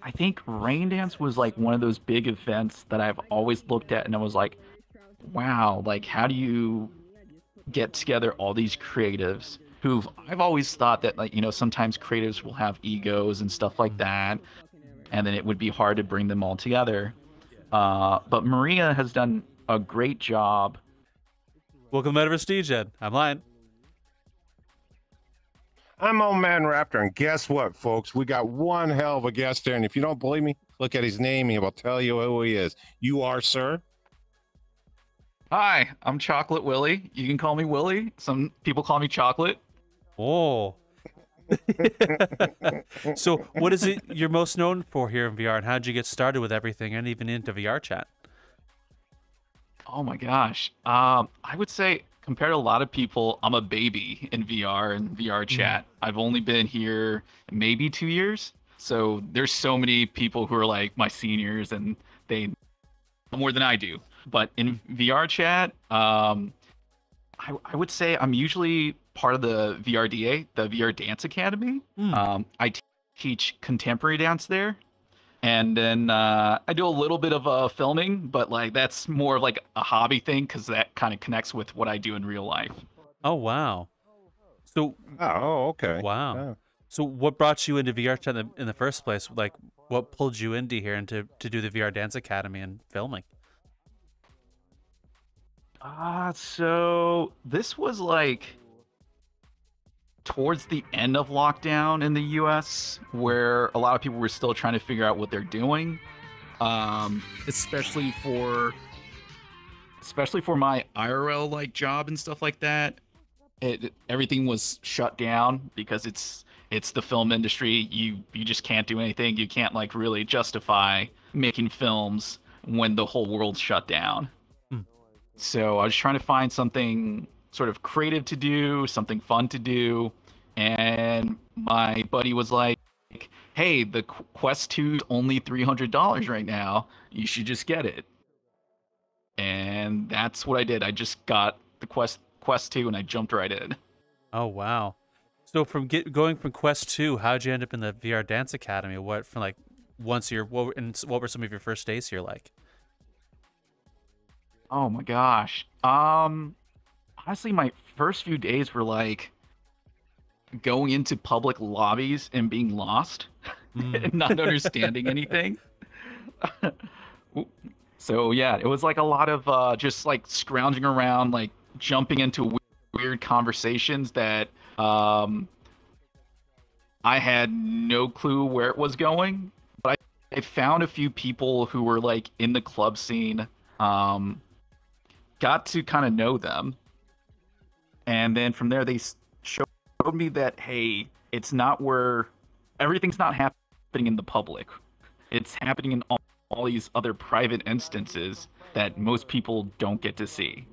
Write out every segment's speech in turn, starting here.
I think Rain Dance was like one of those big events that I've always looked at and I was like, wow, like how do you get together all these creatives who've I've always thought that like, sometimes creatives will have egos and stuff like Mm. that, and then it would be hard to bring them all together. But Maria has done a great job. Welcome to Metaversedegen. I'm Lion. I'm Old Man Raptor, and guess what, folks? We got one hell of a guest there, and if you don't believe me, look at his name, he will tell you who he is. You are, sir? Hi, I'm ChocolateWilly. You can call me Willy. Some people call me Chocolate. Oh. So, what is it you're most known for here in VR, and how did you get started with everything, and even into VR chat? Oh my gosh. I would say compared to a lot of people, I'm a baby in VR and VR chat. I've only been here maybe 2 years. So there's so many people who are like my seniors and they know more than I do. But in VR chat, I would say I'm usually part of the VRDA, the VR Dance Academy. I teach contemporary dance there. And then I do a little bit of filming, but like that's more of like a hobby thing because that kind of connects with what I do in real life. Oh, wow. So, Oh, okay. wow. Oh. So, what brought you into VR chat in the first place? Like, what pulled you into here and to do the VR Dance Academy and filming? So this was like towards the end of lockdown in the US, where a lot of people were still trying to figure out what they're doing. Especially for my IRL like job and stuff like that. Everything was shut down because it's the film industry. You just can't do anything. You can't like really justify making films when the whole world's shut down. Hmm. So I was trying to find something sort of creative to do, something fun to do, and my buddy was like, "Hey, the Quest 2 is only $300 right now. You should just get it." And that's what I did. I just got the Quest 2 and I jumped right in. Oh, wow. So, going from Quest 2, how'd you end up in the VR Dance Academy? What, from like once you're, what were some of your first days here like? Oh my gosh. Honestly, my first few days were like going into public lobbies and being lost and not understanding anything. So yeah, it was like a lot of just like scrounging around, like jumping into weird conversations that I had no clue where it was going. But I found a few people who were like in the club scene, got to kind of know them. And then from there, they showed me that, hey, it's not where everything's not happening in the public. It's happening in all these other private instances that most people don't get to see.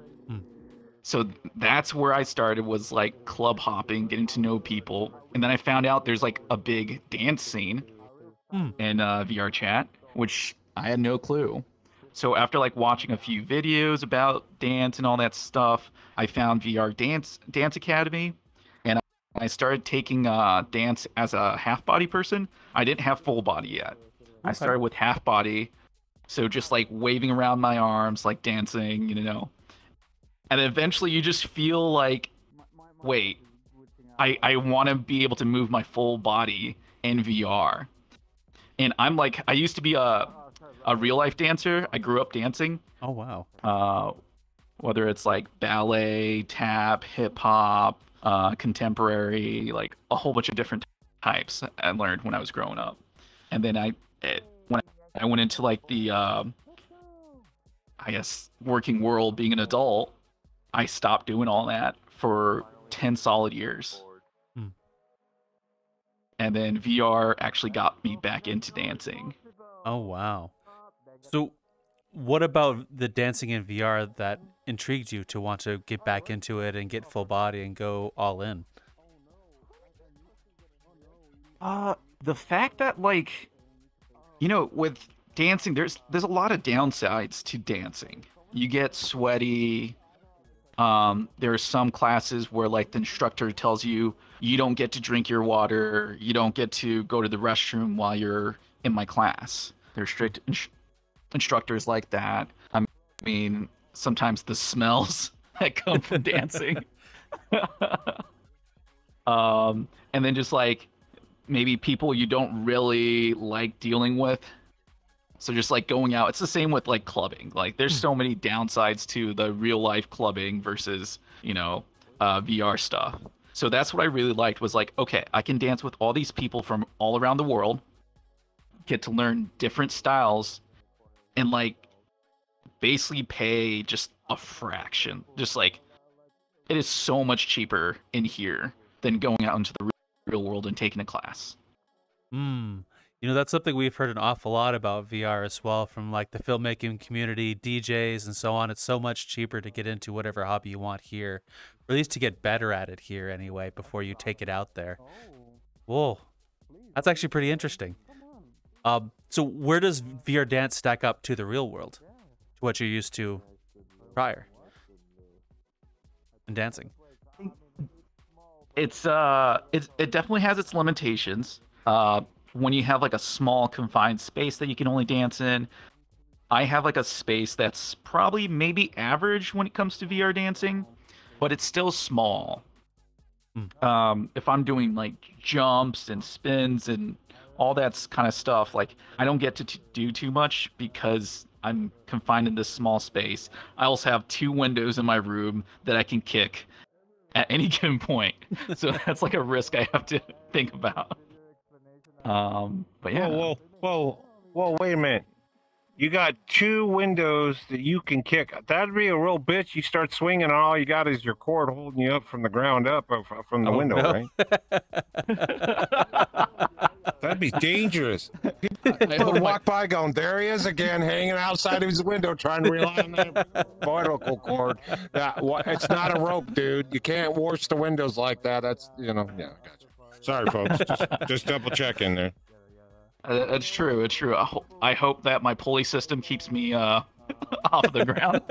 So that's where I started, was like club hopping, getting to know people. And then I found out there's like a big dance scene in VR chat, which I had no clue. So after like watching a few videos about dance and all that stuff, I found VR Dance Academy, and I started taking dance as a half body person. I didn't have full body yet. I started with half body, so just like waving around my arms, like dancing. And eventually you just feel like, wait, I want to be able to move my full body in VR. And I'm like, I used to be a real life dancer. I grew up dancing. Oh, wow. Whether it's like ballet, tap, hip hop, contemporary, like a whole bunch of different types I learned when I was growing up. And then when I went into like the, I guess, working world, being an adult, I stopped doing all that for 10 solid years. And then VR actually got me back into dancing. Oh, wow. So, what about the dancing in VR that intrigued you to want to get back into it and get full body and go all in? The fact that like, with dancing, there's a lot of downsides to dancing. You get sweaty. There are some classes where like the instructor tells you you don't get to drink your water, you don't get to go to the restroom while you're in my class. There's strict instructors like that. I mean, sometimes the smells that come from dancing. And then just like maybe people you don't really like dealing with. So just like going out, it's the same with like clubbing. Like there's so many downsides to the real life clubbing versus, you know, VR stuff. So that's what I really liked was like, okay, I can dance with all these people from all around the world, get to learn different styles, and like basically pay just a fraction. Just like it is so much cheaper in here than going out into the real world and taking a class. You know, that's something we've heard an awful lot about VR as well from like the filmmaking community, DJs, and so on. It's so much cheaper to get into whatever hobby you want here, or at least to get better at it here anyway before you take it out there. Whoa, that's actually pretty interesting. So where does VR dance stack up to the real world, to what you're used to prior in dancing? It definitely has its limitations. When you have like a small confined space that you can only dance in, I have like a space that's probably maybe average when it comes to VR dancing, but it's still small. If I'm doing like jumps and spins and all that kind of stuff, like I don't get to do too much because I'm confined in this small space. I also have 2 windows in my room that I can kick at any given point. So that's like a risk I have to think about. But yeah. Whoa, wait a minute. You got 2 windows that you can kick. That'd be a real bitch. You start swinging and all you got is your cord holding you up from the ground up from the window, no. right? That'd be dangerous. People would walk by going, there he is again, hanging outside of his window, trying to rely on that umbilical cord. It's not a rope, dude. You can't wash the windows like that. That's, you know, yeah, gotcha. Sorry, folks. Just double checking there. It's true. It's true. I hope that my pulley system keeps me off the ground.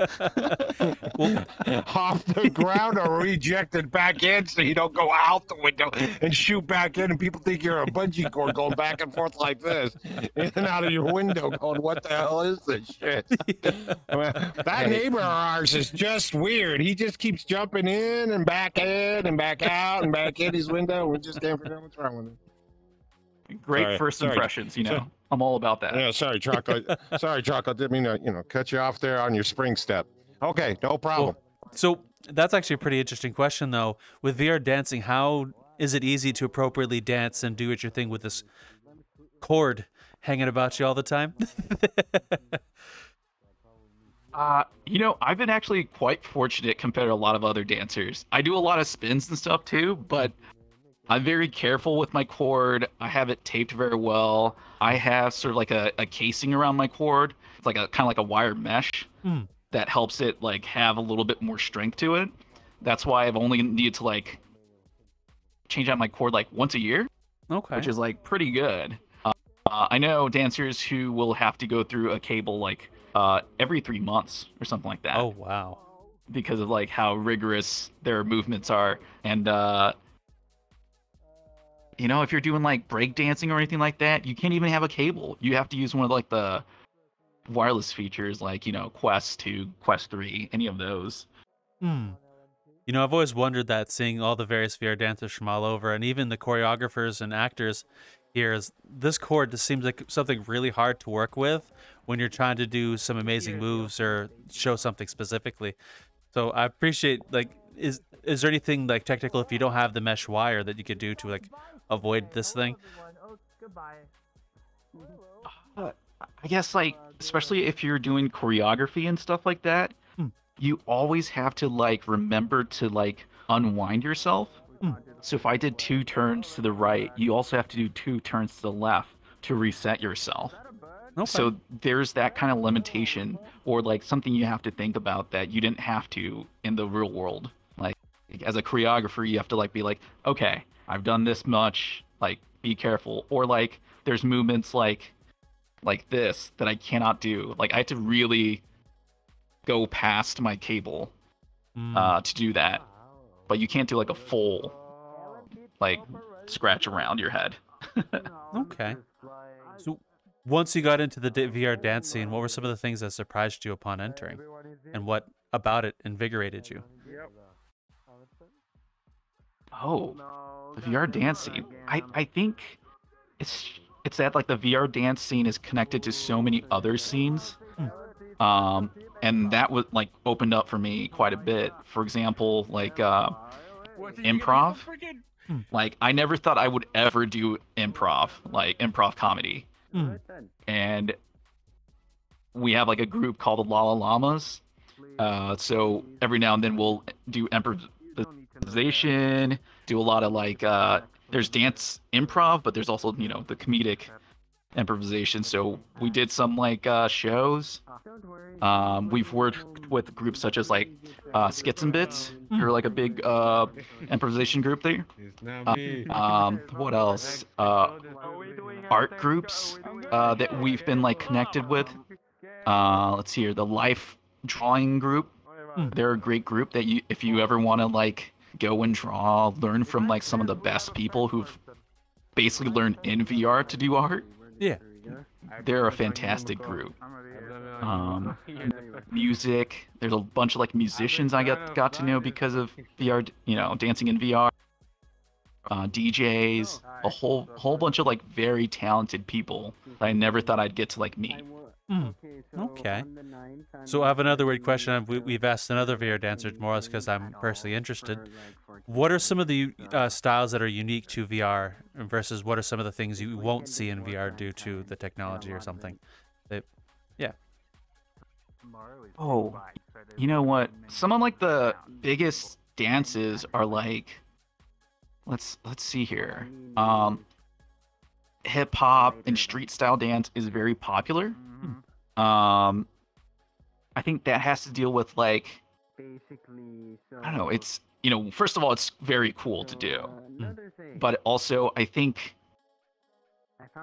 Off the ground or rejected back in so you don't go out the window and shoot back in and people think you're a bungee cord going back and forth like this in and out of your window going, what the hell is this shit? I mean, that neighbor of ours is just weird. He just keeps jumping in and back out and back in his window. We just can't figure out what's wrong with him. Great first impressions, you know. I'm all about that. Yeah, sorry, Chocolate. Sorry, Chocolate. Didn't mean to, you know, cut you off there on your spring step. Okay, no problem. Well, so that's actually a pretty interesting question, though. With VR dancing, how is it easy to appropriately dance and do your thing with this cord hanging about you all the time? You know, I've been actually quite fortunate compared to a lot of other dancers. I do a lot of spins and stuff too, but I'm very careful with my cord. I have it taped very well. I have sort of like a casing around my cord. It's like a kind of like a wire mesh that helps it like have a little bit more strength to it. That's why I've only needed to like change out my cord like once a year, which is like pretty good. I know dancers who will have to go through a cable like every 3 months or something like that. Oh, wow. Because of like how rigorous their movements are. And you know, if you're doing like break dancing or anything like that, you can't even have a cable. You have to use one of like the wireless features, like, you know, Quest 2, Quest 3, any of those. You know, I've always wondered that, seeing all the various VR dancers from all over, and even the choreographers and actors here, is this cord just seems like something really hard to work with when you're trying to do some amazing moves or show something specifically. So I appreciate, like, is there anything like technical if you don't have the mesh wire that you could do to like avoid this thing? I guess like, especially if you're doing choreography and stuff like that, you always have to like remember to like unwind yourself. So if I did 2 turns to the right, you also have to do 2 turns to the left to reset yourself. So there's that kind of limitation, or like something you have to think about that you didn't have to in the real world. Like as a choreographer, you have to like be like, okay, I've done this much, like be careful. Or like there's movements like this that I cannot do. Like I had to really go past my cable to do that. But you can't do like a full like scratch around your head. Okay. So Once you got into the VR dance scene, what were some of the things that surprised you upon entering, and what about it invigorated you? Oh, the VR dance scene. I think it's that like the VR dance scene is connected to so many other scenes. And that was like opened up for me quite a bit. For example, like improv. Like I never thought I would ever do improv, like improv comedy. And we have like a group called the Lala Llamas. So every now and then we'll do improvisation, do a lot of like there's dance improv, but there's also, you know, the comedic improvisation. So we did some like shows. We've worked with groups such as like Skits and Bits. They're like a big improvisation group there. What else? Art groups that we've been like connected with. Let's see here, the Life Drawing group. They're a great group that you, if you ever want to like go and draw, learn from like some of the best people who've basically learned in VR to do art. Yeah. They're a fantastic group. Music. There's a bunch of like musicians I got to know because of VR, you know, dancing in VR. DJs, a whole bunch of like very talented people that I never thought I'd get to like meet. Okay. So I have another weird question. We've asked another VR dancer, more or less because I'm personally interested. What are some of the styles that are unique to VR versus what are some of the things you won't see in VR due to the technology or something? Yeah. Oh, you know what? Some of like the biggest dances are like, let's see here. Hip hop and street style dance is very popular. I think that has to deal with like, I don't know, it's, you know, first of all, it's very cool to do, but also I think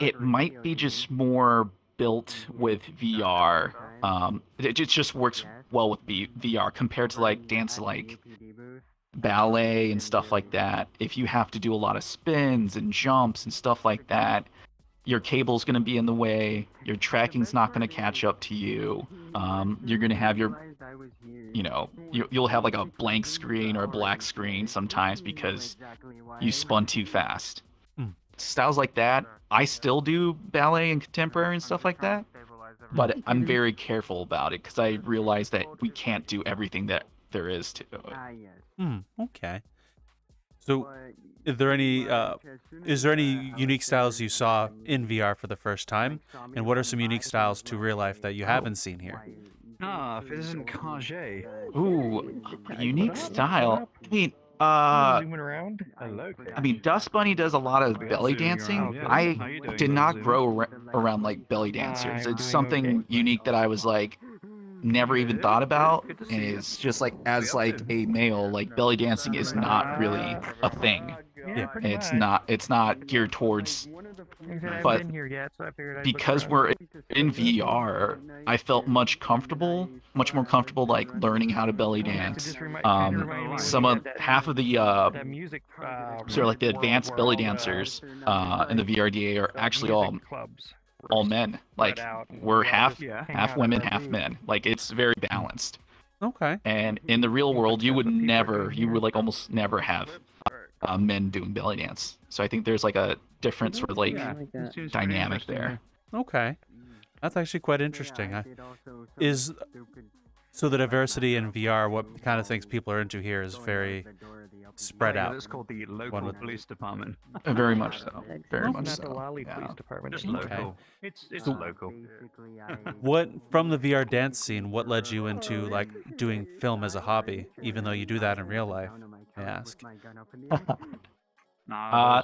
it might be just more built with VR. It just works well with VR compared to like dance like ballet and stuff like that. If you have to do a lot of spins and jumps and stuff like that, your cable's going to be in the way, your tracking's not going to catch up to you. You're going to have your, you know, you'll have like a blank screen or a black screen sometimes because you spun too fast. Styles like that, I still do ballet and contemporary and stuff like that, but I'm very careful about it because I realize that we can't do everything that there is to it. Okay. So, is there any unique styles you saw in VR for the first time, and what are some unique styles to real life that you haven't seen here? If it isn't Kage. Ooh, unique style. Zooming around. I mean, Dust Bunny does a lot of belly dancing. I did not grow around like belly dancers. It's something unique that I was like never even thought about, and it's just like as like a male, like belly dancing is not really a thing. Yeah. It's not geared towards, but because we're in VR, I felt much more comfortable like learning how to belly dance. Half of the sort of like the advanced belly dancers in the VRDA are actually all men. Like we're half women, half men. Like it's very balanced. Okay. And in the real world, you would like almost never have men doing belly dance. So I think there's like a different sort of like dynamic there. Okay, that's actually quite interesting. So the diversity in VR, what kind of things people are into here is very spread out. It's called the local police department. Very much so. Very much so. Police department. Just Okay. local. It's local. What from the VR dance scene? What led you into like doing film as a hobby, even though you do that in real life? May I ask?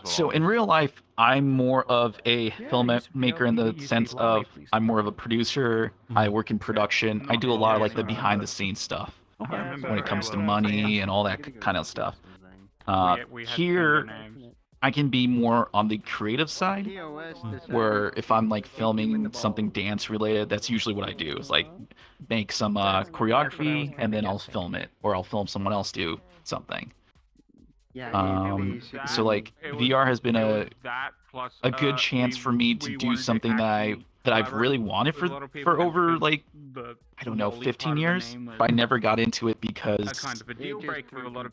So in real life, I'm more of a filmmaker in the sense of I'm more of a producer. I work in production. I do a lot of like the behind the scenes stuff when it comes to money and all that kind of stuff. Here, I can be more on the creative side, where if I'm like filming something dance related, that's usually what I do is like make some choreography and then I'll film it, or I'll film someone else do something. So like VR has been a good chance for me to do something that that I've really wanted for over like, I don't know, 15 years, but I never got into it because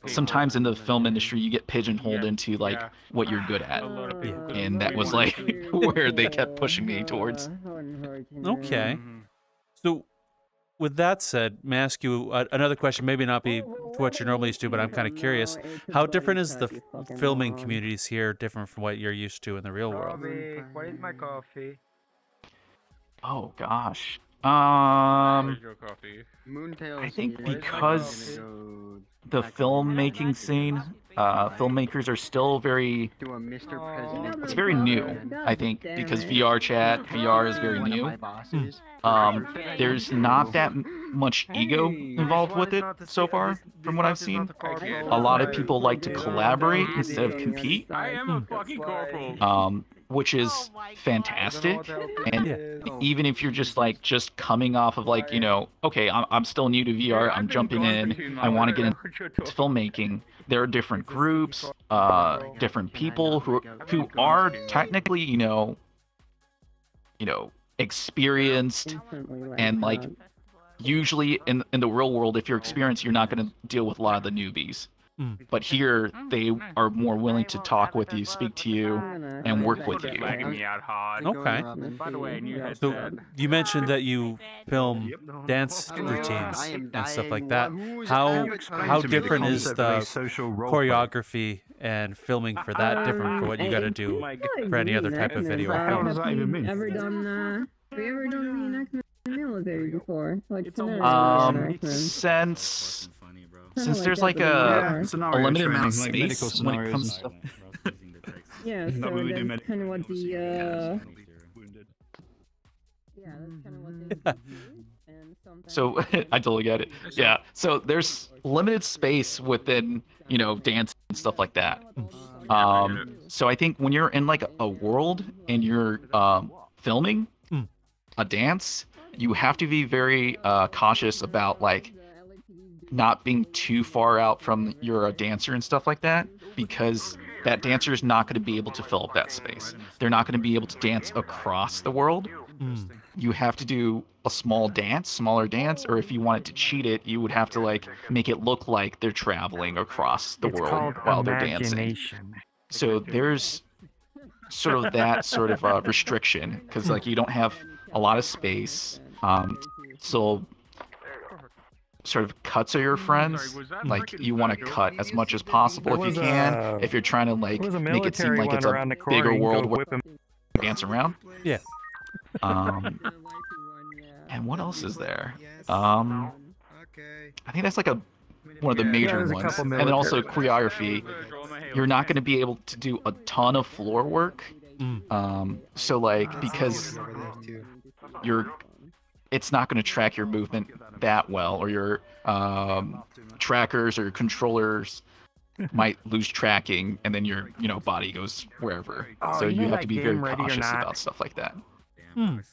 sometimes in the film industry you get pigeonholed into like what you're good at, and that was like where they kept pushing me towards. Okay. So with that said, may I ask you another question, maybe not be what you're normally used to, but I'm kind of curious. How different is the filming communities here different from what you're used to in the real world? What is my coffee? Oh gosh. I think because the filmmaking scene, filmmakers are still very, it's very new, I think, because VR is very new. There's not that much ego involved with it so far, from what I've seen. A lot of people like to collaborate instead of compete, which is fantastic. And even if you're just coming off of like, you know, okay, I'm still new to VR, I'm jumping in, I want to get into filmmaking. There are different groups, different people who are technically, you know, experienced, and like usually in the real world, if you're experienced, you're not going to deal with a lot of the newbies. But here, they are more willing to talk with you, speak to you, and work with you. Okay. So you mentioned that you film dance routines and stuff like that. How different is the choreography and filming for that different from what you got to do for any other type of video? Have you ever done reenactment in the military before? Like since there's like a limited amount of space when it comes to... Yeah, so that's kind of what the yeah, that's kind of what they do. And so I totally get it. Yeah, so there's limited space within, you know, dance and stuff like that. So I think when you're in like a world and you're filming a dance, you have to be very cautious about like not being too far out from your dancer and stuff like that, because that dancer is not going to be able to fill up that space. They're not going to be able to dance across the world. You have to do a smaller dance, or if you wanted to cheat it, you would have to like make it look like they're traveling across the world while they're dancing. So there's sort of that sort of restriction, because like you don't have a lot of space. So sort of cuts are your friends. Like you want to cut as much as possible if you can. If you're trying to like make it seem like it's a bigger world where you dance around. Yeah. And what else is there? I think that's like one of the major ones. And then also choreography. You're not going to be able to do a ton of floor work. So like, because it's not going to track your movement that well, or your trackers or your controllers might lose tracking, and then your body goes wherever. So you have to be very cautious about stuff like that.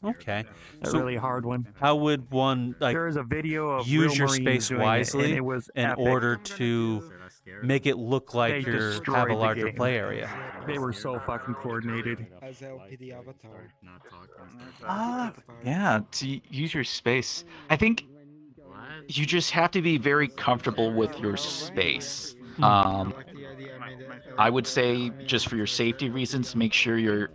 Okay. A really hard one. How would one like there is a video of use your real space Marines wisely it was in epic. order to make it look like They you destroyed have a the larger game. play area? They were so fucking coordinated. Yeah, to use your space. I think you just have to be very comfortable with your space. I would say, just for your safety reasons, make sure you're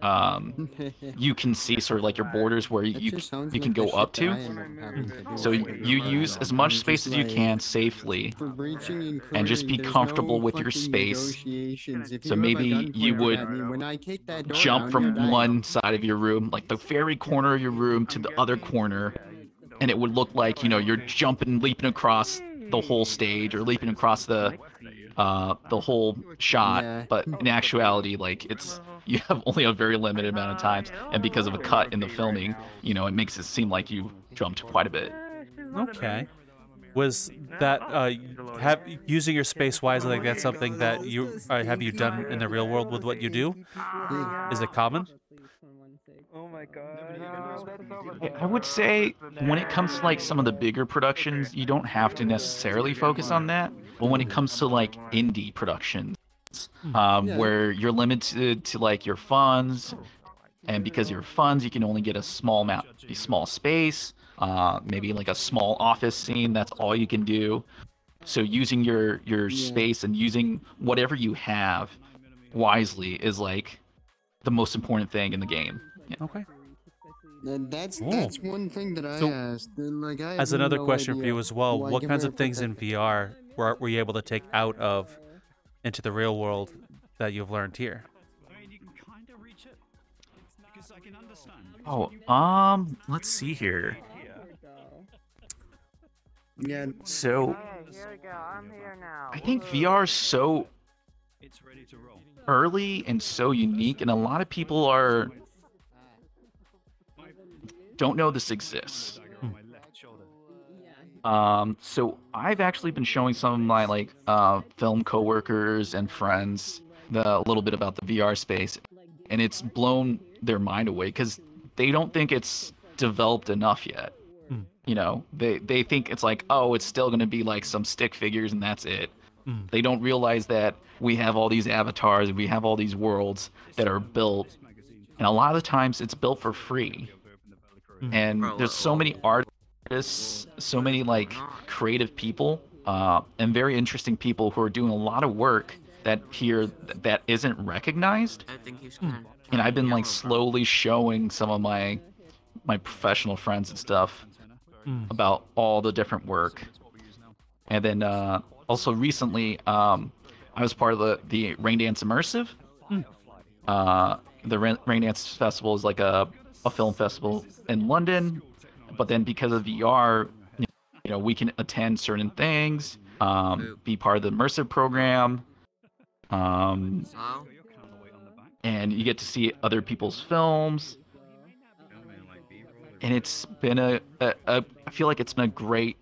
you can see sort of like your borders where you can go up to. So you use as much space as you can safely, and just be comfortable with your space. So maybe you would jump from one side of your room, like the very corner of your room, to the other corner, and it would look like you're jumping, leaping across the whole stage, or leaping across the whole shot. But in actuality, like you have only a very limited amount of times, and because of a cut in the filming, it makes it seem like you jumped quite a bit. Okay. Was that using your space wisely, like that's something that you have you done in the real world with what you do? Is it common? Oh my god. I would say when it comes to like some of the bigger productions, you don't have to necessarily focus on that. But when it comes to like indie productions, where you're limited to like your funds, and because of your funds, you can only get a small space, maybe like a small office scene. That's all you can do. So using your space and using whatever you have wisely is like the most important thing in the game. Yeah. Okay. That's Cool. one thing that I So, asked. And like, I as have another no question for idea you as well, why what kinds Gamer of things in protected. VR were you able to take out of into the real world that you've learned here? Oh, let's see here. Yeah. So, Here we go. I'm here now. I think VR is so early and so unique, and a lot of people don't know this exists. So I've actually been showing some of my like film coworkers and friends a little bit about the VR space, and it's blown their mind away because they don't think it's developed enough yet. You know, they think it's like, oh, it's still gonna be like some stick figures and that's it. They don't realize that we have all these avatars, we have all these worlds that are built, and a lot of the times it's built for free. And there's so many artists, so many like creative people, and very interesting people who are doing a lot of work that isn't recognized. And I've been like slowly showing some of my professional friends and stuff about all the different work. And then also recently, I was part of the Rain Dance Immersive. The Rain Dance Festival is like a film festival in London, but then because of VR, you know, we can attend certain things, be part of the immersive program, and you get to see other people's films. And it's been I feel like it's been a great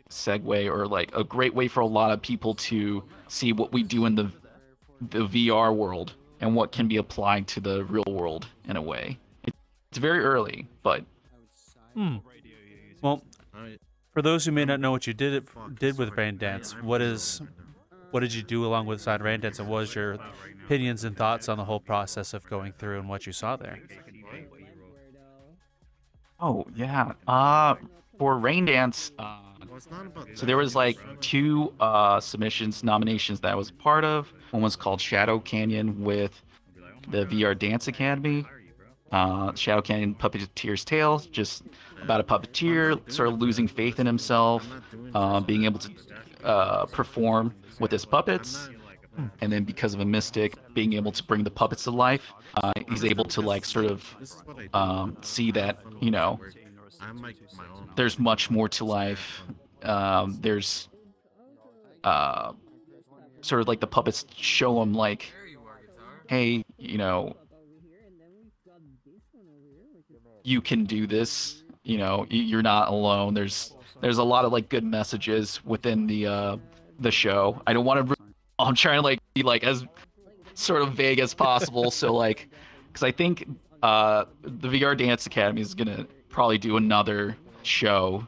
segue, or like a great way for a lot of people to see what we do in the VR world and what can be applied to the real world in a way. It's very early, but Well, for those who may not know what you did with Rain Dance, what did you do alongside Rain Dance, and what was your opinions and thoughts on the whole process of going through and what you saw there? oh yeah, for Rain Dance, so there was like two nominations that I was part of. One was called Shadow Canyon with the VR Dance Academy. Shadow Canyon Puppeteer's Tale, just about a puppeteer sort of losing faith in himself, being able to perform with his puppets, and then because of a mystic, being able to bring the puppets to life. He's able to like sort of see that, you know, there's much more to life. There's sort of like the puppets show him like, hey, you know, you can do this. You know, you're not alone. There's a lot of like good messages within the show. I don't want to. I'm trying to like be like as sort of vague as possible. So like, because I think the VR Dance Academy is gonna probably do another show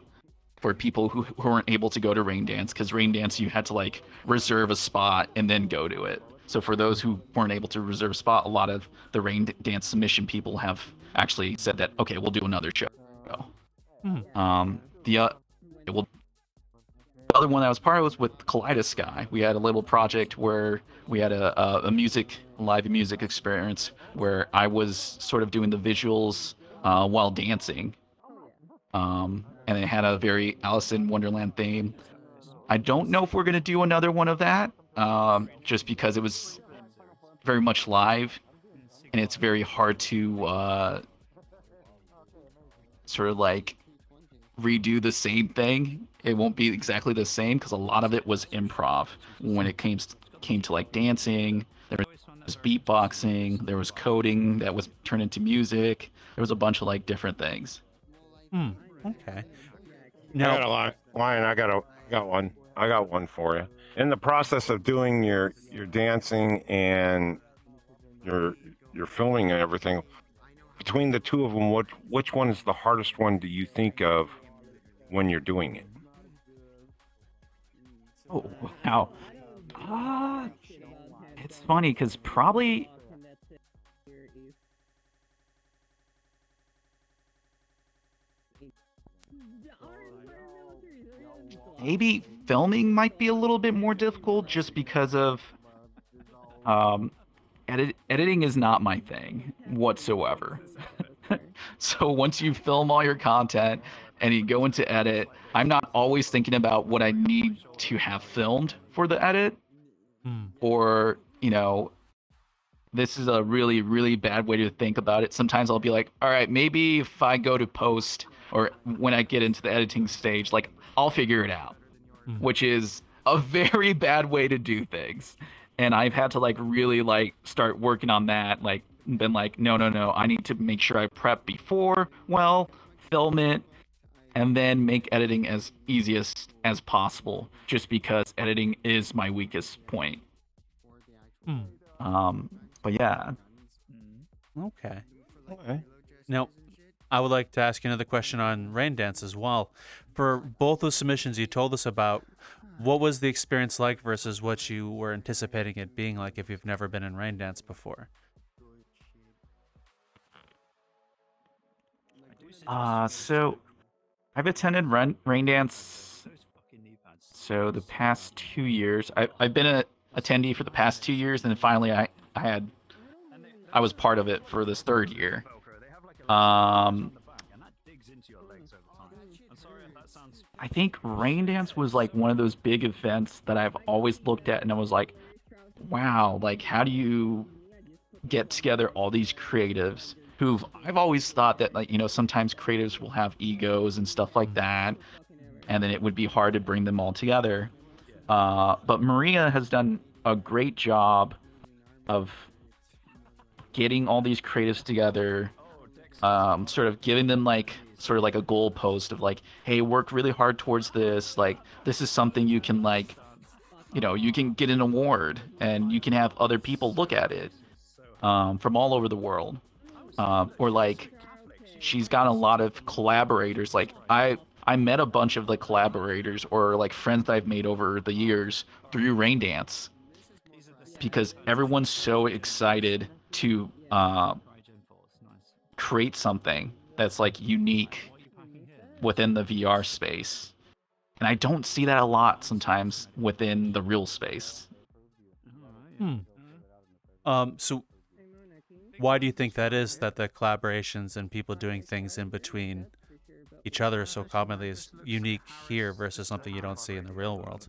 for people who weren't able to go to Rain Dance, because Rain Dance you had to like reserve a spot and then go to it. So for those who weren't able to reserve a spot, a lot of the Rain Dance submission people have actually said that, okay, we'll do another show. The other one that I was part of was with ChocolateWilly. We had a little project where we had a live music experience where I was sort of doing the visuals while dancing. And it had a very Alice in Wonderland theme. I don't know if we're going to do another one of that, just because it was very much live, and it's very hard to sort of like redo the same thing. It won't be exactly the same because a lot of it was improv. When it came to like dancing, there was beatboxing, there was coding that was turned into music. There was a bunch of like different things. Okay. Now, I got a line. Lion, I got one. I got one for you. In the process of doing your dancing and your filming and everything, between the two of them, which one is the hardest one do you think of when you're doing it? Oh, wow. It's funny because probably Maybe filming might be a little bit more difficult just because of editing is not my thing whatsoever. So once you film all your content and you go into edit, I'm not always thinking about what I need to have filmed for the edit. Or, you know, this is a really, really bad way to think about it. Sometimes I'll be like, all right, maybe if I go to post or when I get into the editing stage, like, I'll figure it out, which is a very bad way to do things. And I've had to, like, really, like, start working on that, like, been like, no, I need to make sure I prep before, well, film it, and then make editing as easy as possible, just because editing is my weakest point. But yeah. Okay. Now, I would like to ask you another question on Rain Dance as well. For both those submissions you told us about, what was the experience like versus what you were anticipating it being like if you've never been in Rain Dance before? So I've attended Rain Dance. So the past 2 years, I've been a attendee for the past 2 years, and then finally I was part of it for this third year. I think Rain Dance was like one of those big events that I've always looked at and I was like, wow, like how do you get together all these creatives who've, I've always thought that, like, you know, sometimes creatives will have egos and stuff like that, and then it would be hard to bring them all together. But Maria has done a great job of getting all these creatives together, sort of giving them like sort of like a goal post of like, hey, work really hard towards this, like this is something you can, like, you know, you can get an award and you can have other people look at it from all over the world. Or like she's got a lot of collaborators. Like I met a bunch of the collaborators or like friends that I've made over the years through Rain Dance, because everyone's so excited to create something that's like unique within the VR space. And I don't see that a lot sometimes within the real space. So why do you think that is, that the collaborations and people doing things in between each other so commonly is unique here versus something you don't see in the real world?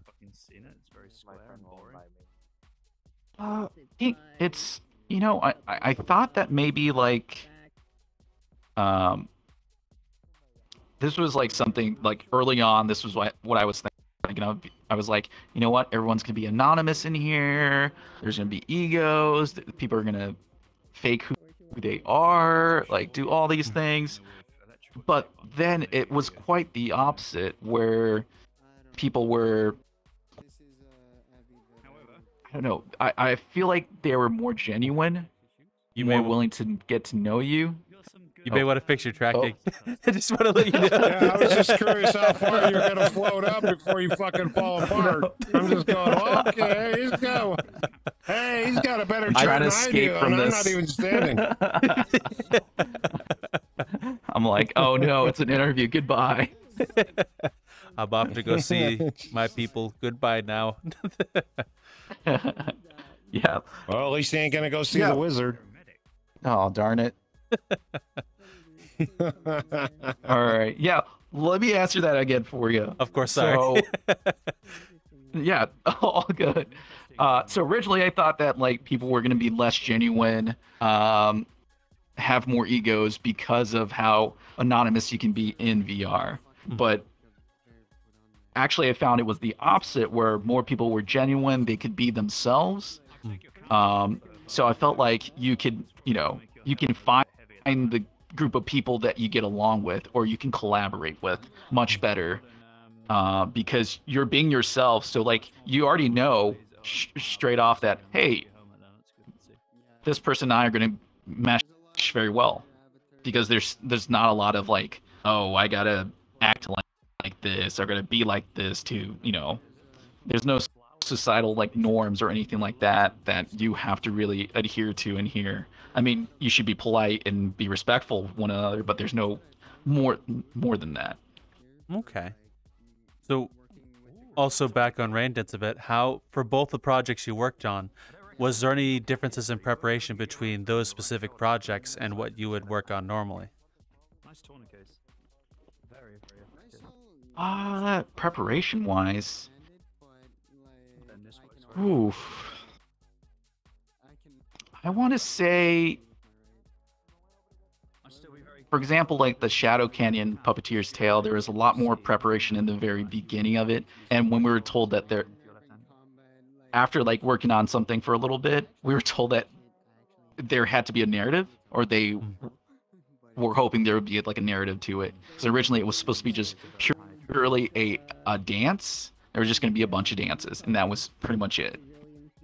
It's, you know, I thought that maybe like this was like something like early on, this was what I was thinking of. I was like, you know what, everyone's gonna be anonymous in here, there's gonna be egos, people are gonna fake who they are, like do all these things. But then it was quite the opposite, where people were, I don't know, I feel like they were more genuine, more willing to get to know you. You may want to fix your tracking. I just want to let you know. Yeah, I was just curious how far you're gonna float up before you fucking fall apart. I'm just going, okay, he's got a better chart than I do, and I'm not even standing. I'm like, oh no, it's an interview. Goodbye. I'm off to go see my people. Goodbye now. Yeah. Well, at least he ain't gonna go see the wizard. Oh, darn it. All right. Yeah. Let me answer that again for you. Of course. Sorry. So, yeah, all good. So originally I thought that like people were going to be less genuine, have more egos because of how anonymous you can be in VR. But actually I found it was the opposite, where more people were genuine, they could be themselves. So I felt like you could, you know, you can find the group of people that you get along with, or you can collaborate with much better, because you're being yourself. So like you already know straight off that, hey, this person and I are going to mesh very well, because there's not a lot of like, oh, I gotta act like this, or gotta be like this to, you know, there's no societal like norms or anything like that you have to really adhere to in here. I mean, you should be polite and be respectful of one another, but there's no more than that. Okay. So, also back on rain dance a bit, how, for both the projects you worked on, was there any differences in preparation between those specific projects and what you would work on normally? Preparation wise, oof. I want to say, for example, like the Shadow Canyon Puppeteer's Tale, there was a lot more preparation in the very beginning of it. And when we were told that there, after like working on something for a little bit, we were told that there had to be a narrative, or they were hoping there would be like a narrative to it. Because originally it was supposed to be just purely a dance. There was just going to be a bunch of dances, and that was pretty much it.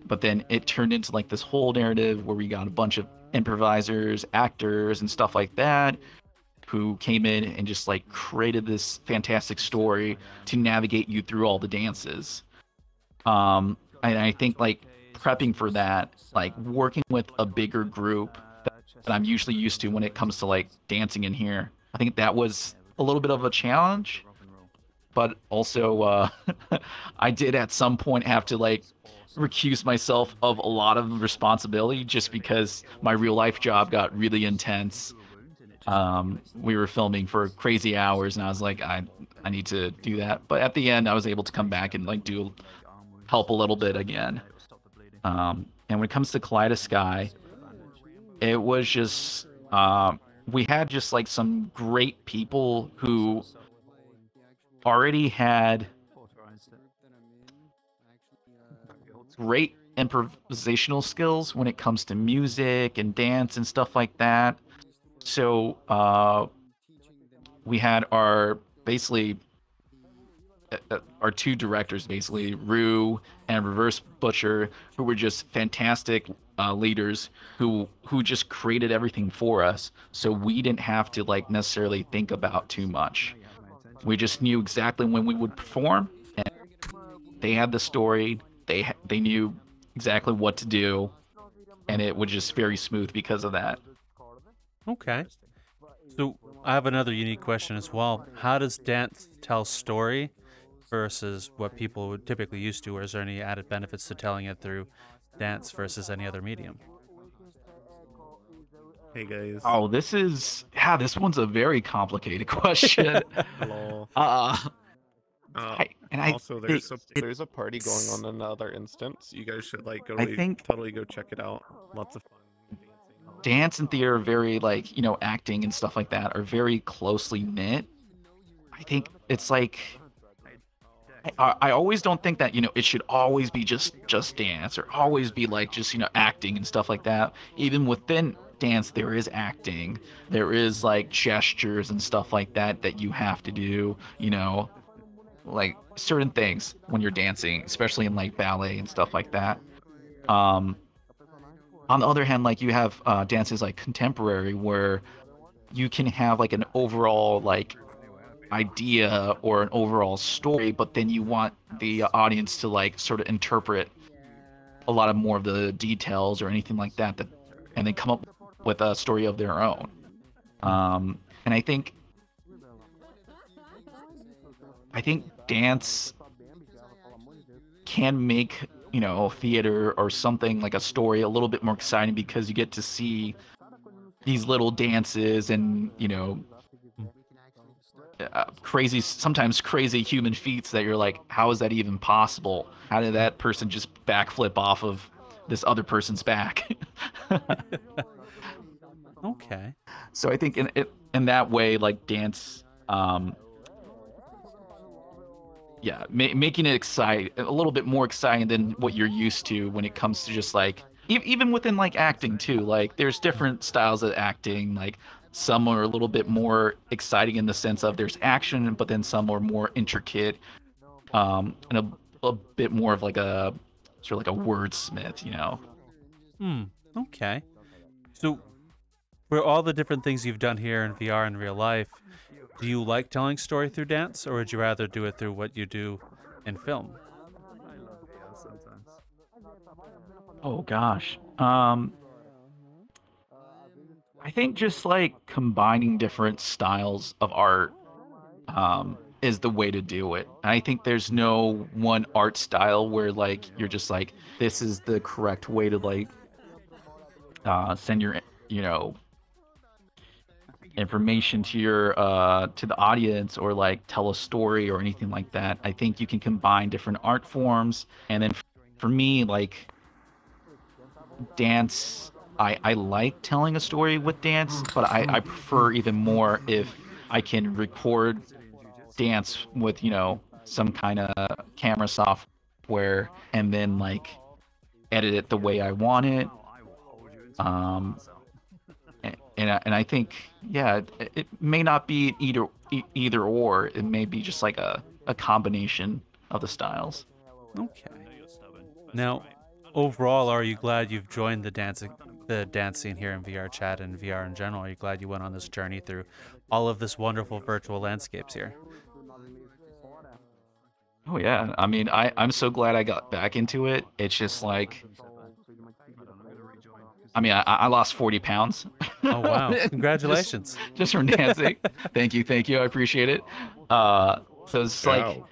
But then it turned into like this whole narrative where we got a bunch of improvisers, actors, and stuff like that who came in and just like created this fantastic story to navigate you through all the dances. And I think like prepping for that, like working with a bigger group that I'm usually used to when it comes to like dancing in here, I think that was a little bit of a challenge. But also, I did at some point have to like recuse myself of a lot of responsibility just because my real life job got really intense. We were filming for crazy hours, and I was like, I need to do that. But at the end, I was able to come back and like help a little bit again. And when it comes to Kaleidosky, it was just we had just like some great people who already had great improvisational skills when it comes to music and dance and stuff like that. So we had our two directors, basically Rue and Reverse Butcher, who were just fantastic leaders who just created everything for us, so we didn't have to like necessarily think about too much. We just knew exactly when we would perform, and they had the story. They knew exactly what to do, and it was just very smooth because of that. Okay. So I have another unique question as well. How does dance tell story versus what people would typically used to, or is there any added benefits to telling it through dance versus any other medium? Hey guys. Oh, this one's a very complicated question. Hello. Also, there's a party going on in another instance. You guys should like totally go check it out. Lots of fun. Dance and theater are very like, acting and stuff like that are very closely knit. I think it's like I always don't think that it should always be just dance, or always be like just acting and stuff like that. Even within dance there is acting, there is like gestures and stuff like that you have to do, like certain things when you're dancing, especially in like ballet and stuff like that. On the other hand, like you have dances like contemporary, where you can have like an overall like idea or an overall story, but then you want the audience to like sort of interpret a lot of more of the details or anything like that, and then come up with a story of their own. And I think dance can make theater or something like a story a little bit more exciting, because you get to see these little dances and sometimes crazy human feats that you're like, how is that even possible? How did that person just backflip off of this other person's back? Okay. So I think in that way, like dance, making it a little bit more exciting than what you're used to when it comes to just like, even within like acting too. Like there's different styles of acting. Like some are a little bit more exciting in the sense of there's action, but then some are more intricate, and a bit more of like a sort of like a wordsmith, Okay. So for all the different things you've done here in VR and real life, do you like telling story through dance, or would you rather do it through what you do in film? Oh gosh. I I think just like combining different styles of art is the way to do it. And I think there's no one art style where like you're just like this is the correct way to like send your information to your to the audience or like tell a story or anything like that. I think you can combine different art forms, and then for me like dance, I like telling a story with dance, but I prefer even more if I can record dance with some kind of camera software and then like edit it the way I want it. And I think it may not be either or. It may be just like a combination of the styles. Okay. Now, overall, are you glad you've joined the dance scene here in VR chat and VR in general? Are you glad you went on this journey through all of this wonderful virtual landscapes here? Oh yeah, I mean, I'm so glad I got back into it. It's just like, I mean, I lost 40 pounds. Oh wow! Congratulations. just from dancing. Thank you, I appreciate it. So it's like,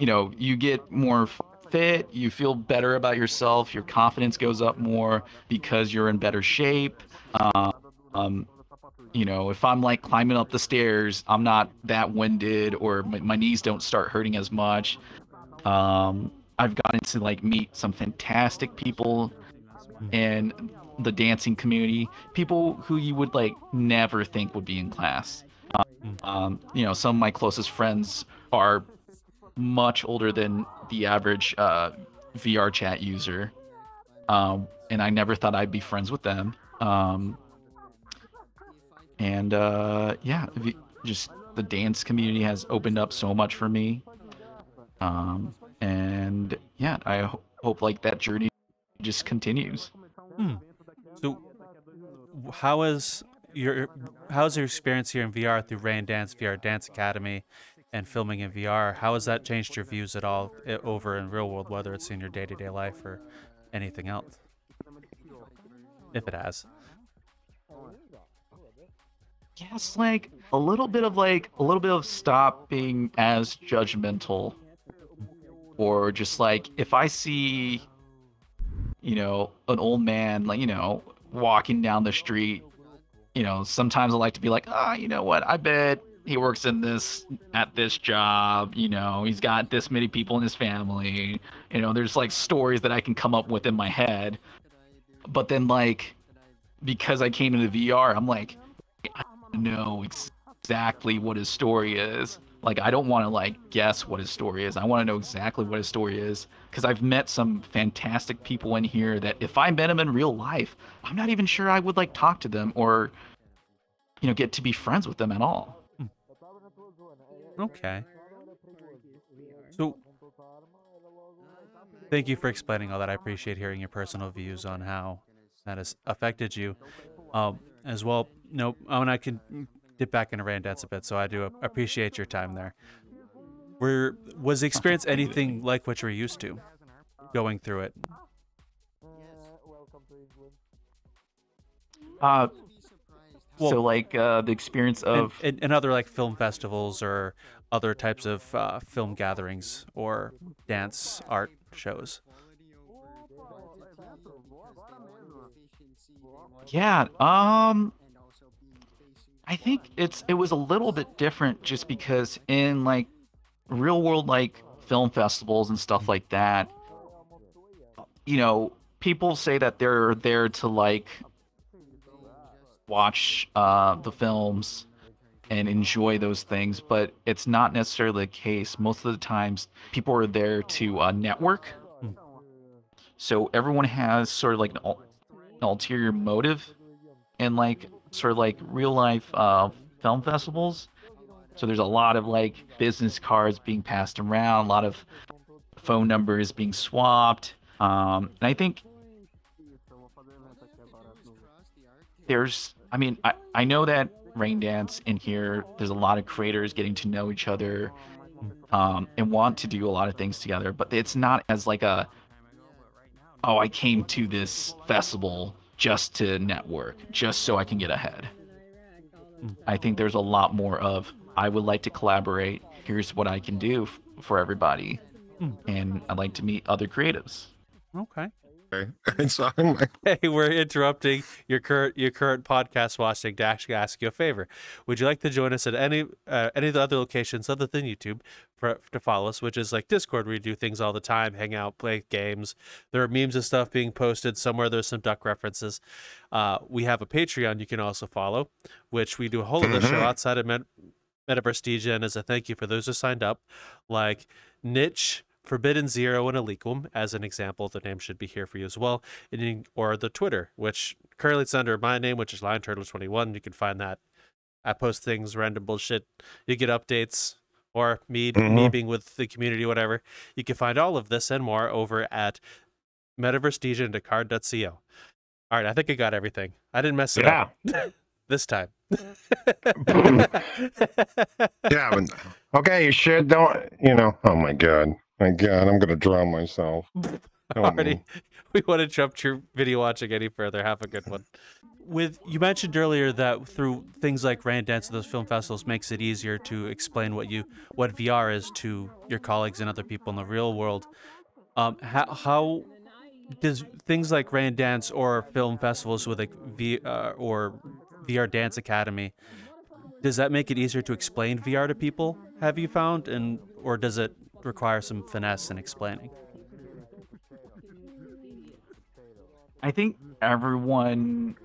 you get more fit, you feel better about yourself, your confidence goes up more because you're in better shape. If I'm like climbing up the stairs, I'm not that winded, or my knees don't start hurting as much. I've gotten to like meet some fantastic people in the dancing community, people who you would like never think would be in class. Some of my closest friends are much older than the average VR chat user, and I never thought I'd be friends with them. Just the dance community has opened up so much for me. I hope like that journey just continues. So how's your experience here in VR through Rain Dance, VR Dance Academy, and filming in VR? How has that changed your views at all over in real world, whether it's in your day-to-day life or anything else? If it has. Yes, like a little bit of stop being as judgmental, or just like if I see, an old man like walking down the street, sometimes I like to be like, you know what? I bet he works at this job. He's got this many people in his family. There's like stories that I can come up with in my head, but then like because I came into VR, I'm like, know exactly what his story is. Like I don't want to like guess what his story is. I want to know exactly what his story is, because I've met some fantastic people in here that if I met them in real life, I'm not even sure I would like talk to them or get to be friends with them at all. Okay. So thank you for explaining all that. I appreciate hearing your personal views on how that has affected you. As well, when I can dip back into Rain Dance a bit, so I do appreciate your time there. Was the experience anything like what you were used to going through it? So like the experience of and other like film festivals or other types of film gatherings or dance art shows. Yeah, I think it was a little bit different just because in like real world like film festivals and stuff like that, people say that they're there to like watch the films and enjoy those things, but it's not necessarily the case. Most of the times people are there to network. So everyone has sort of like an ulterior motive in like sort of like real life film festivals. So there's a lot of like business cards being passed around, a lot of phone numbers being swapped, and I think I know that Rain Dance in here, there's a lot of creators getting to know each other and want to do a lot of things together, but it's not as like I came to this festival just to network, just so I can get ahead. I think there's a lot more of, I would like to collaborate. Here's what I can do for everybody. And I'd like to meet other creatives. Okay. And so I'm like, Hey, we're interrupting your current podcast watching to actually ask you a favor. Would you like to join us at any of the other locations other than YouTube to follow us, which is like Discord, where we do things all the time, hang out, play games. There are memes and stuff being posted. Somewhere there's some duck references. We have a Patreon you can also follow, which we do a whole other show outside of Metaversedegen as a thank you for those who signed up, like Niche, Forbidden Zero, and Aliquum, as an example. The name should be here for you as well. Or the Twitter, which currently it's under my name, which is LionTurtle21. You can find that. I post things, random bullshit. You get updates, or me being with the community, whatever. You can find all of this and more over at Metaversedegen.co. All right, I think I got everything. I didn't mess it up this time. yeah, but, okay, you should don't, you know, oh my god, I'm gonna drown myself. Already, we want to jump your video watching any further. Have a good one. You mentioned earlier that through things like Randance and those film festivals makes it easier to explain what VR is to your colleagues and other people in the real world. How does things like Randance or film festivals with like or VR Dance Academy, does that make it easier to explain VR to people, have you found, or does it require some finesse in explaining? I think everyone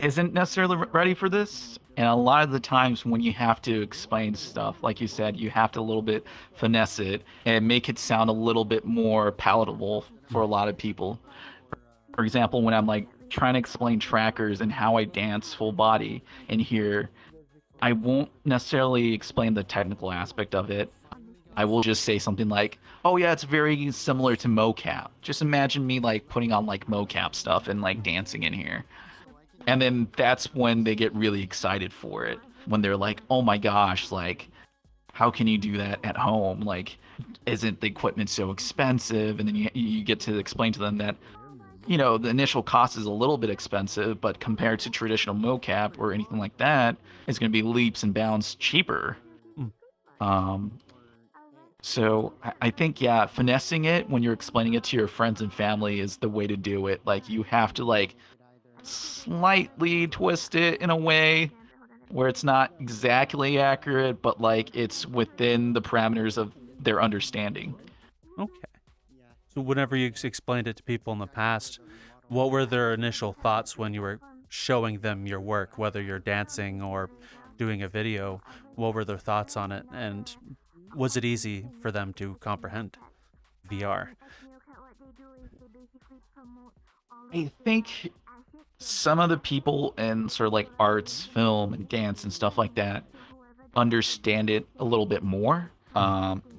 isn't necessarily ready for this, and a lot of the times when you have to explain stuff, like you said, you have to a little bit finesse it and make it sound a little bit more palatable for a lot of people. For example, when I'm like trying to explain trackers and how I dance full body in here, I won't necessarily explain the technical aspect of it. I will just say something like, oh yeah, it's very similar to mocap. Just imagine me like putting on like mocap stuff and like dancing in here. And then that's when they get really excited for it. When they're like, oh my gosh, like, how can you do that at home? Like, isn't the equipment so expensive? And then you get to explain to them that, you know, the initial cost is a little bit expensive, but compared to traditional mocap or anything like that, it's going to be leaps and bounds cheaper. So I think, yeah, finessing it when you're explaining it to your friends and family is the way to do it. Like, you have to like slightly twist it in a way where it's not exactly accurate, but like it's within the parameters of their understanding. Okay. So whenever you explained it to people in the past, what were their initial thoughts when you were showing them your work, whether you're dancing or doing a video? What were their thoughts on it? And was it easy for them to comprehend VR? I think some of the people in sort of like arts, film, and dance and stuff like that understand it a little bit more,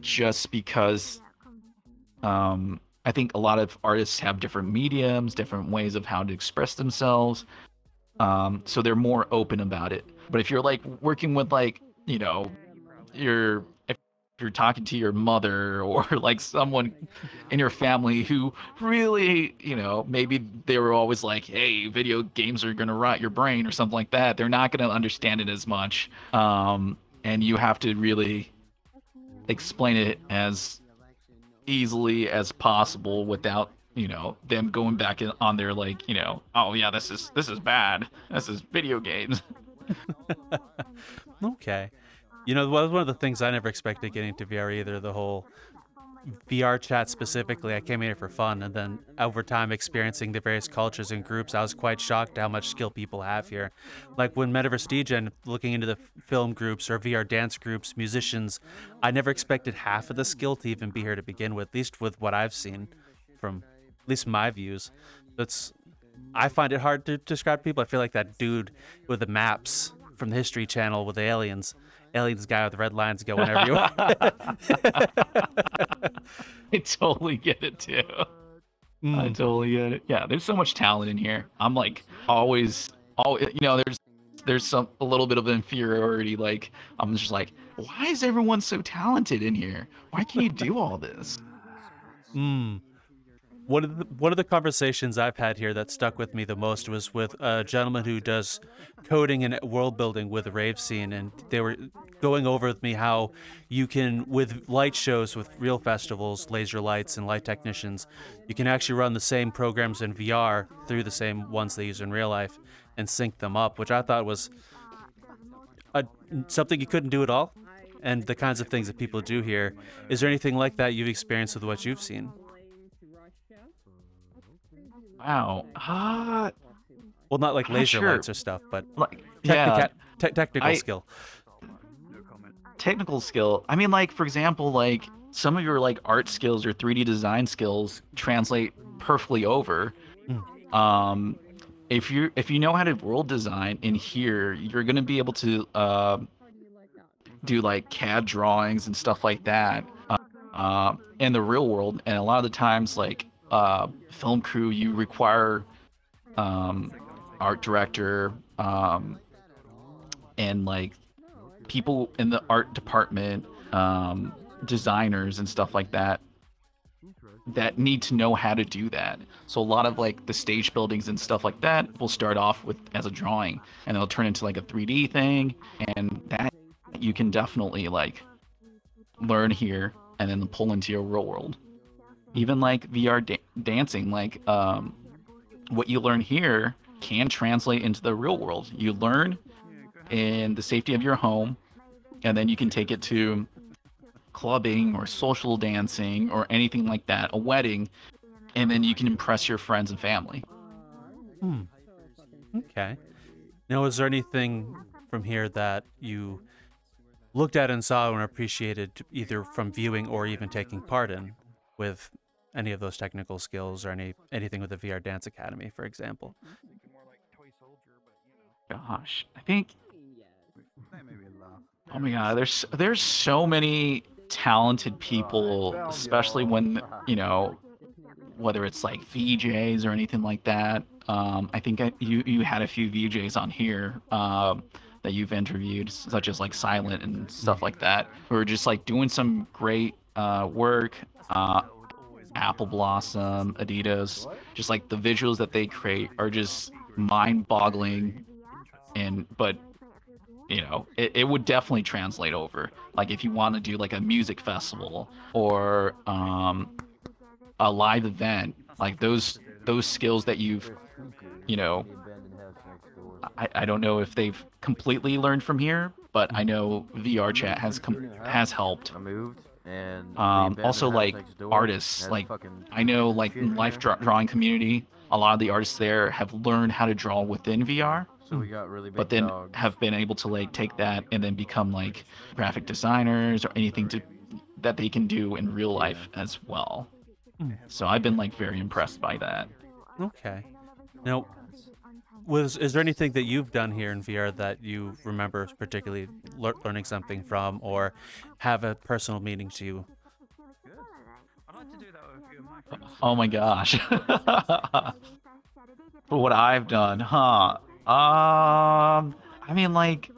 just because I think a lot of artists have different mediums, different ways of how to express themselves, so they're more open about it. But if you're like working with like, you know, if you're talking to your mother or like someone in your family who really, you know, maybe they were always like, hey, video games are gonna rot your brain or something like that, they're not gonna understand it as much, and you have to really explain it as easily as possible without, you know, them going back on their like, you know, oh yeah, this is bad, this is video games. Okay. You know, one of the things I never expected getting to VR either, the whole VR chat specifically. I came here for fun, and then over time experiencing the various cultures and groups, I was quite shocked how much skill people have here. Like when Metaversedegen, looking into the film groups or VR dance groups, musicians, I never expected half of the skill to even be here to begin with, at least with what I've seen from at least my views. I find it hard to describe people. I feel like that dude with the maps from the History Channel with the aliens guy with the red lines going everywhere. I totally get it too. I totally get it. Yeah, there's so much talent in here. I'm like always, you know, there's a little bit of inferiority. Like, I'm just like, why is everyone so talented in here? Why can you do all this? one of the conversations I've had here that stuck with me the most was with a gentleman who does coding and world building with Rave Scene, and they were going over with me how you can, with light shows, with real festivals, laser lights and light technicians, you can actually run the same programs in VR through the same ones they use in real life and sync them up, which I thought was something you couldn't do at all, and the kinds of things that people do here. Is there anything like that you've experienced with what you've seen? Wow. Well, not like I'm not laser sure. lights or stuff, but Like, technical skill. Technical skill. I mean, like, for example, like some of your like art skills or 3D design skills translate perfectly over. If you know how to world design in here, you're gonna be able to do like CAD drawings and stuff like that in the real world. And a lot of the times, like film crew, you require art director and like people in the art department, designers and stuff like that need to know how to do that. So a lot of like the stage buildings and stuff like that will start off with as a drawing, and it'll turn into like a 3D thing, and that you can definitely like learn here and then pull into your real world. Even like VR dancing, like what you learn here can translate into the real world. You learn in the safety of your home, and then you can take it to clubbing or social dancing or anything like that, a wedding, and then you can impress your friends and family. Okay. Now, is there anything from here that you looked at and saw and appreciated, either from viewing or even taking part in, with any of those technical skills, or anything with the VR Dance Academy, for example? Gosh, I think. Oh my God, there's so many talented people, especially when, you know, whether it's like VJs or anything like that. I think you had a few VJs on here that you've interviewed, such as like Silent and stuff like that, who are just like doing some great work. Apple Blossom, Adidas, just like the visuals that they create are just mind-boggling. But you know, it would definitely translate over. Like if you want to do like a music festival or a live event, like those skills that you've, you know, I don't know if they've completely learned from here, but I know VRchat has helped. Also like artists, like I know like in life drawing community, a lot of the artists there have learned how to draw within VR. But then have been able to like take that and then become like graphic designers or anything that they can do in real life as well. So I've been like very impressed by that. Okay. Now, is there anything that you've done here in VR that you remember particularly learning something from, or have a personal meaning to you? Oh my gosh. What I've done, huh? I mean, like,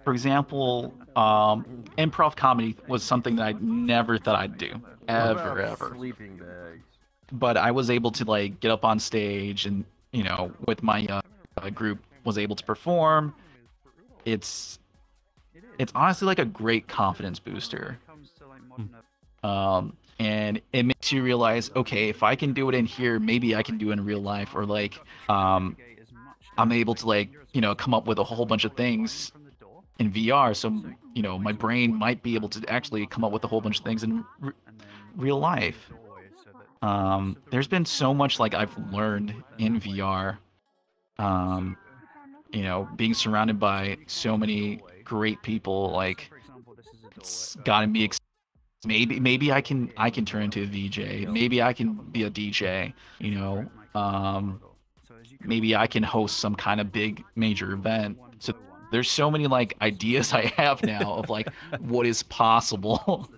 for example, improv comedy was something that I never thought I'd do, ever. But I was able to like get up on stage and, you know, with my group was able to perform. It's honestly like a great confidence booster. And it makes you realize, okay, if I can do it in here, maybe I can do it in real life, or like, I'm able to like, you know, come up with a whole bunch of things in VR. So, you know, my brain might be able to actually come up with a whole bunch of things in real life. There's been so much like I've learned in VR. You know, being surrounded by so many great people, like it's gotten me maybe I can turn into a VJ. Maybe I can be a DJ, you know. Maybe I can host some kind of big major event. So there's so many like ideas I have now of like what is possible.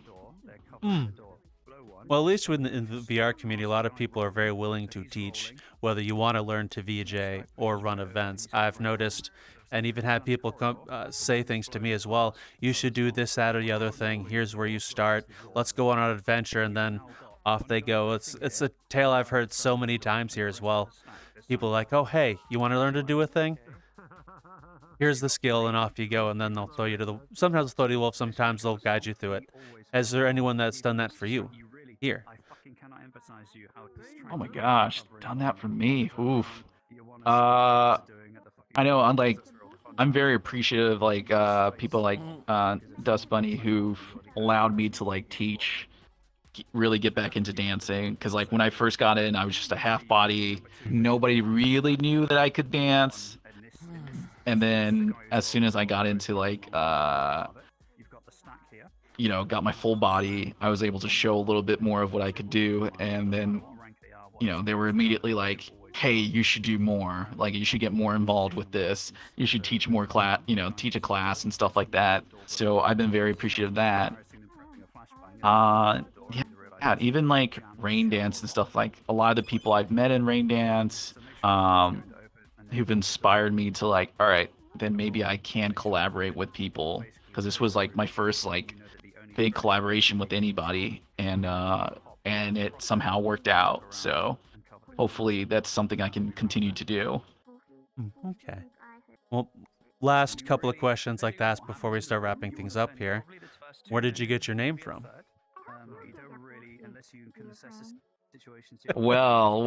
Well, at least in the VR community, a lot of people are very willing to teach, whether you want to learn to VJ or run events. I've noticed, and even had people come say things to me as well. You should do this, that, or the other thing. Here's where you start. Let's go on an adventure, and then off they go. It's a tale I've heard so many times here as well. People are like, oh, hey, you want to learn to do a thing? Here's the skill, and off you go, and then they'll throw you to the... Sometimes they'll throw you to the wolf, sometimes they'll guide you through it. Is there anyone that's done that for you? Here. Oh my gosh, done that for me. Oof. I know I'm very appreciative of people like Dust Bunny who've allowed me to like teach, really get back into dancing, because like when I first got in I was just a half body, nobody really knew that I could dance, and then as soon as I got into like you know, got my full body, I was able to show a little bit more of what I could do, and then you know, they were immediately like, hey, you should do more, like you should get more involved with this, you should teach more class, you know, teach a class and stuff like that. So I've been very appreciative of that. Yeah, even like rain dance and stuff, like a lot of the people I've met in rain dance who've inspired me to like, all right, then maybe I can collaborate with people, because this was like my first like big collaboration with anybody, and it somehow worked out. So hopefully that's something I can continue to do. Okay. Well, last couple of questions like that before we start wrapping things up here. Where did you get your name from? Well.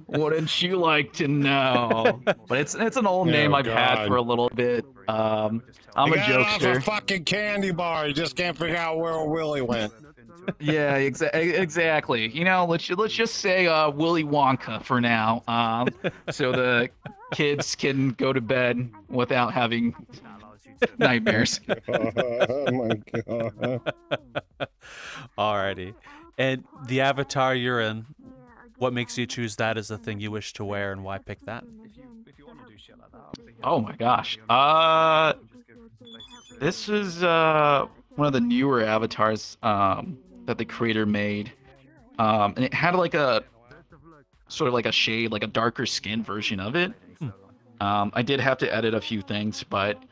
Wouldn't you like to know? But it's an old name I've had for a little bit. I'm a jokester. Off a fucking candy bar. You just can't figure out where Willy went. Yeah, exactly. You know, let's just say Willy Wonka for now, so the kids can go to bed without having nightmares. Oh my god. Alrighty. And the avatar you're in, what makes you choose that as the thing you wish to wear, and why pick that? Oh my gosh. This is one of the newer avatars that the creator made. And it had like a sort of like a shade, like a darker skin version of it. I did have to edit a few things, but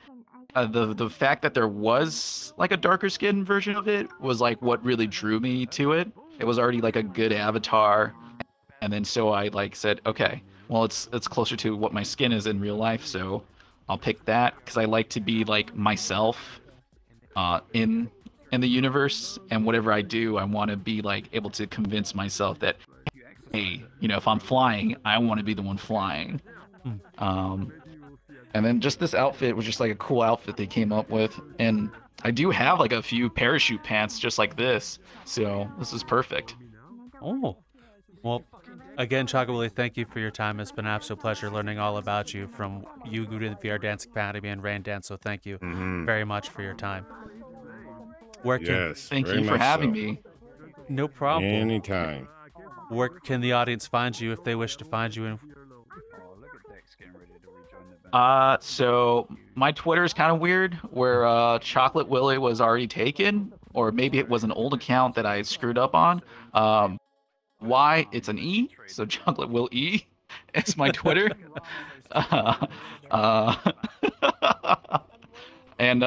the fact that there was like a darker skin version of it was like what really drew me to it. It was already like a good avatar, and then so I like said, okay, well it's closer to what my skin is in real life, so I'll pick that, because I like to be like myself in the universe, and whatever I do, I want to be like able to convince myself that, hey, you know, if I'm flying, I want to be the one flying. And then just this outfit was just like a cool outfit they came up with, and I do have like a few parachute pants just like this, so this is perfect. Oh, well, again, ChocolateWilly, thank you for your time. It's been an absolute pleasure learning all about you, from you to the VR Dance Academy and Rain Dance, so thank you very much for your time. Thank you for having me. No problem. Anytime. Where can the audience find you if they wish to find you? So my Twitter is kind of weird, where ChocolateWilly was already taken, or maybe it was an old account that I screwed up on. Why? It's an E, so ChocolateWilly is my Twitter. And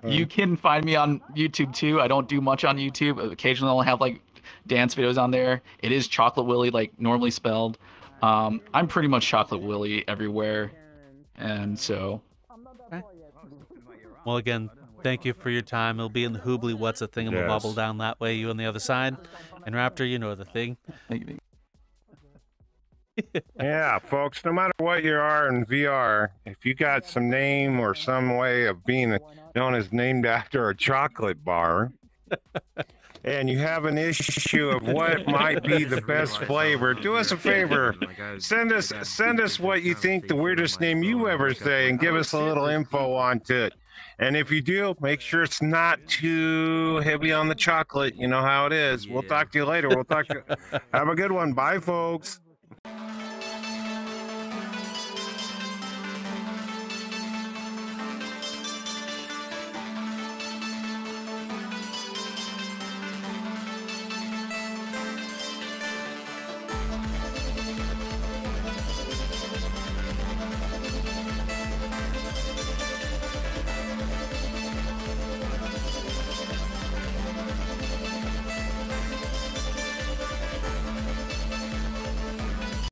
you can find me on YouTube too. I don't do much on YouTube. Occasionally I'll have like dance videos on there. It is ChocolateWilly, like normally spelled. I'm pretty much ChocolateWilly everywhere. And so, okay. Well, again, thank you for your time. It'll be in the Hoobly What's a Thing, and we'll bubble down that way, you on the other side. And Raptor, you know the thing. Yeah, folks, no matter what you are in VR, if you got some name or some way of being known as named after a chocolate bar, and you have an issue of what might be the best flavor, do us a favor. Send us what you think the weirdest name you ever say, and give us a little info on it. And if you do, make sure it's not too heavy on the chocolate. You know how it is. We'll talk to you later. Have a good one. Bye, folks.